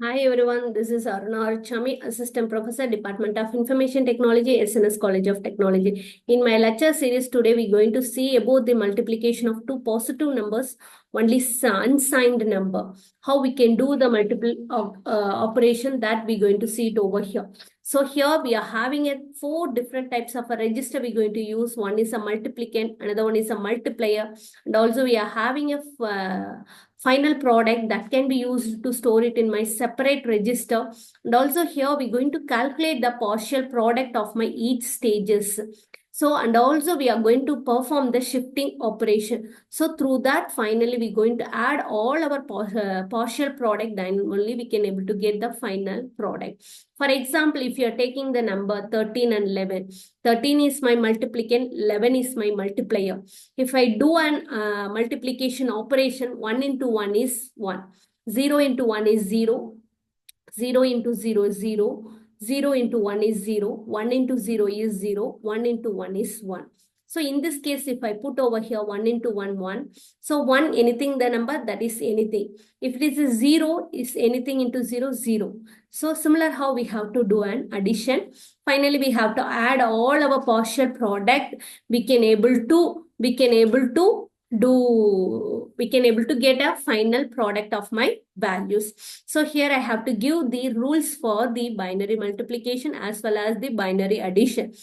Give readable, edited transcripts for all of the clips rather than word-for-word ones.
Hi everyone, this is Aruna, Assistant Professor, Department of Information Technology, SNS College of Technology. In my lecture series today, we're going to see about the multiplication of two positive numbers, only unsigned number. How we can do the multiple operation that we're going to see it over here. So here we are having four different types of a register we're going to use. One is a multiplicand, another one is a multiplier, and also we are having a final product that can be used to store it in my separate register. And also here we're going to calculate the partial product of my each stages. So, and also we are going to perform the shifting operation. So through that, finally, we're going to add all our partial product, then only we can able to get the final product. For example, if you are taking the number 13 and 11, 13 is my multiplicand, 11 is my multiplier. If I do an multiplication operation, 1 into 1 is 1, 0 into 1 is 0, 0 into 0 is 0, 0 into 1 is 0, 1 into 0 is 0, 1 into 1 is 1. So in this case, if I put over here 1 into 1, 1. So 1, anything the number, that is anything. If it is a 0, is anything into 0, 0. So similar how we have to do an addition. Finally, we have to add all our partial product. We can able to get a final product of my values. So here I have to give the rules for the binary multiplication as well as the binary addition.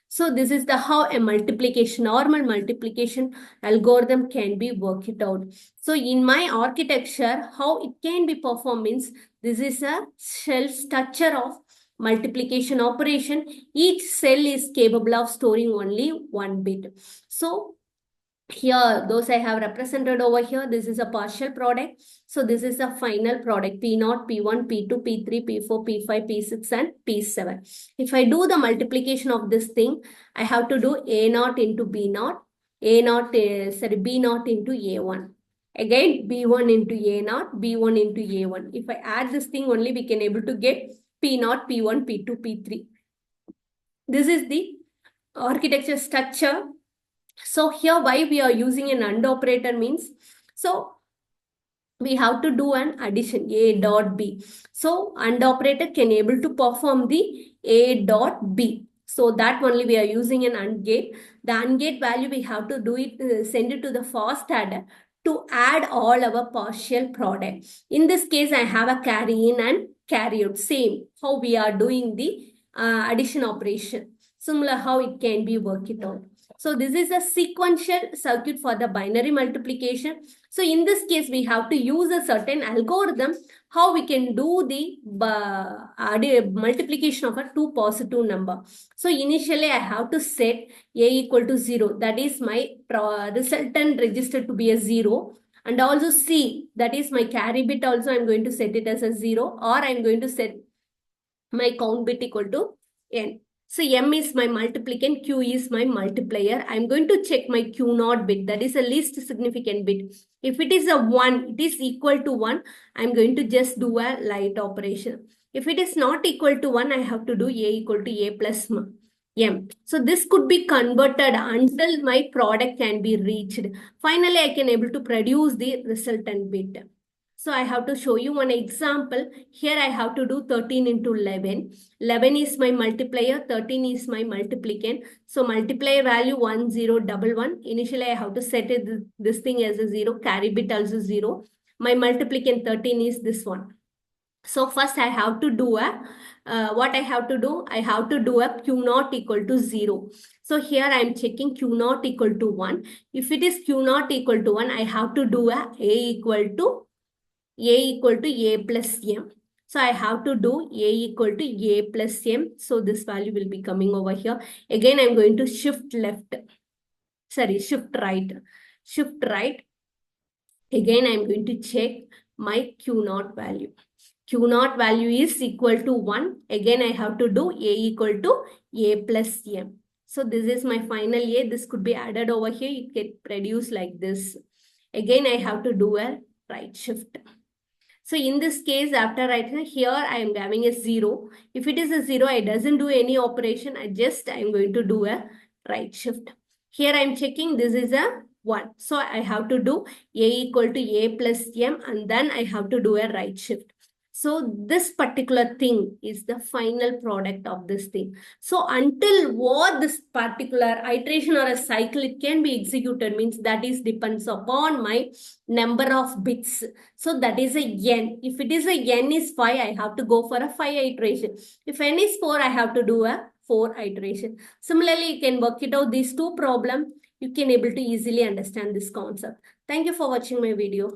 So this is the how a normal multiplication algorithm can be worked out. So in my architecture, how it can be performed means this is a shell structure of multiplication operation. Each cell is capable of storing only one bit. So here, those I have represented over here, this is a partial product. So this is a final product, P0, P1, P2, P3, P4, P5, P6, and P7. If I do the multiplication of this thing, I have to do A0 into B0, B0 into A1. Again, B1 into A0, B1 into A1. If I add this thing only, we can able to get P0, P1, P2, P3. This is the architecture structure. So here why we are using an AND operator means, so we have to do an addition A dot B. So AND operator can able to perform the A dot B. So that only we are using an AND gate. The AND gate value we have to do it, send it to the fast adder to add all our partial product. In this case, I have a carry in and carry out. Same how we are doing the addition operation. Similar how it can be worked out. So this is a sequential circuit for the binary multiplication. So in this case, we have to use a certain algorithm how we can do the multiplication of a two positive number. So initially, I have to set A equal to 0. That is my resultant register to be a 0. And also C, that is my carry bit also I'm going to set it as a 0, or I'm going to set my count bit equal to N. So M is my multiplicand, Q is my multiplier. I'm going to check my Q0 bit, that is a least significant bit. If it is a 1, it is equal to 1, I'm going to just do a light operation. If it is not equal to 1, I have to do A equal to A plus M. So this could be converted until my product can be reached. Finally, I can able to produce the resultant bit. So I have to show you one example. Here I have to do 13 into 11. 11 is my multiplier, 13 is my multiplicand. So multiplier value 1011. Initially I have to set it, this thing as a 0, carry bit also 0. My multiplicand 13 is this one. So first I have to do what I have to do? I have to do a Q0 equal to 0. So here I am checking Q0 equal to 1. If it is Q0 equal to 1, I have to do a equal to A plus M. So I have to do A equal to A plus M. So this value will be coming over here. Again, I'm going to shift right. Shift right. Again, I'm going to check my Q0 value. Q0 value is equal to 1. Again, I have to do A equal to A plus M. So this is my final A. This could be added over here. It get produced like this. Again, I have to do a right shift. So in this case, after writing here, I am having a 0. If it is a 0, I doesn't do any operation. I am going to do a right shift. Here I am checking this is a 1. So I have to do A equal to A plus M, and then I have to do a right shift. So this particular thing is the final product of this thing. So until what this particular iteration or a cycle it can be executed means that is depends upon my number of bits. So that is a n. If it is a n is 5, I have to go for a 5 iteration. If n is 4, I have to do a 4 iteration. Similarly, you can work it out these two problems. You can able to easily understand this concept. Thank you for watching my video.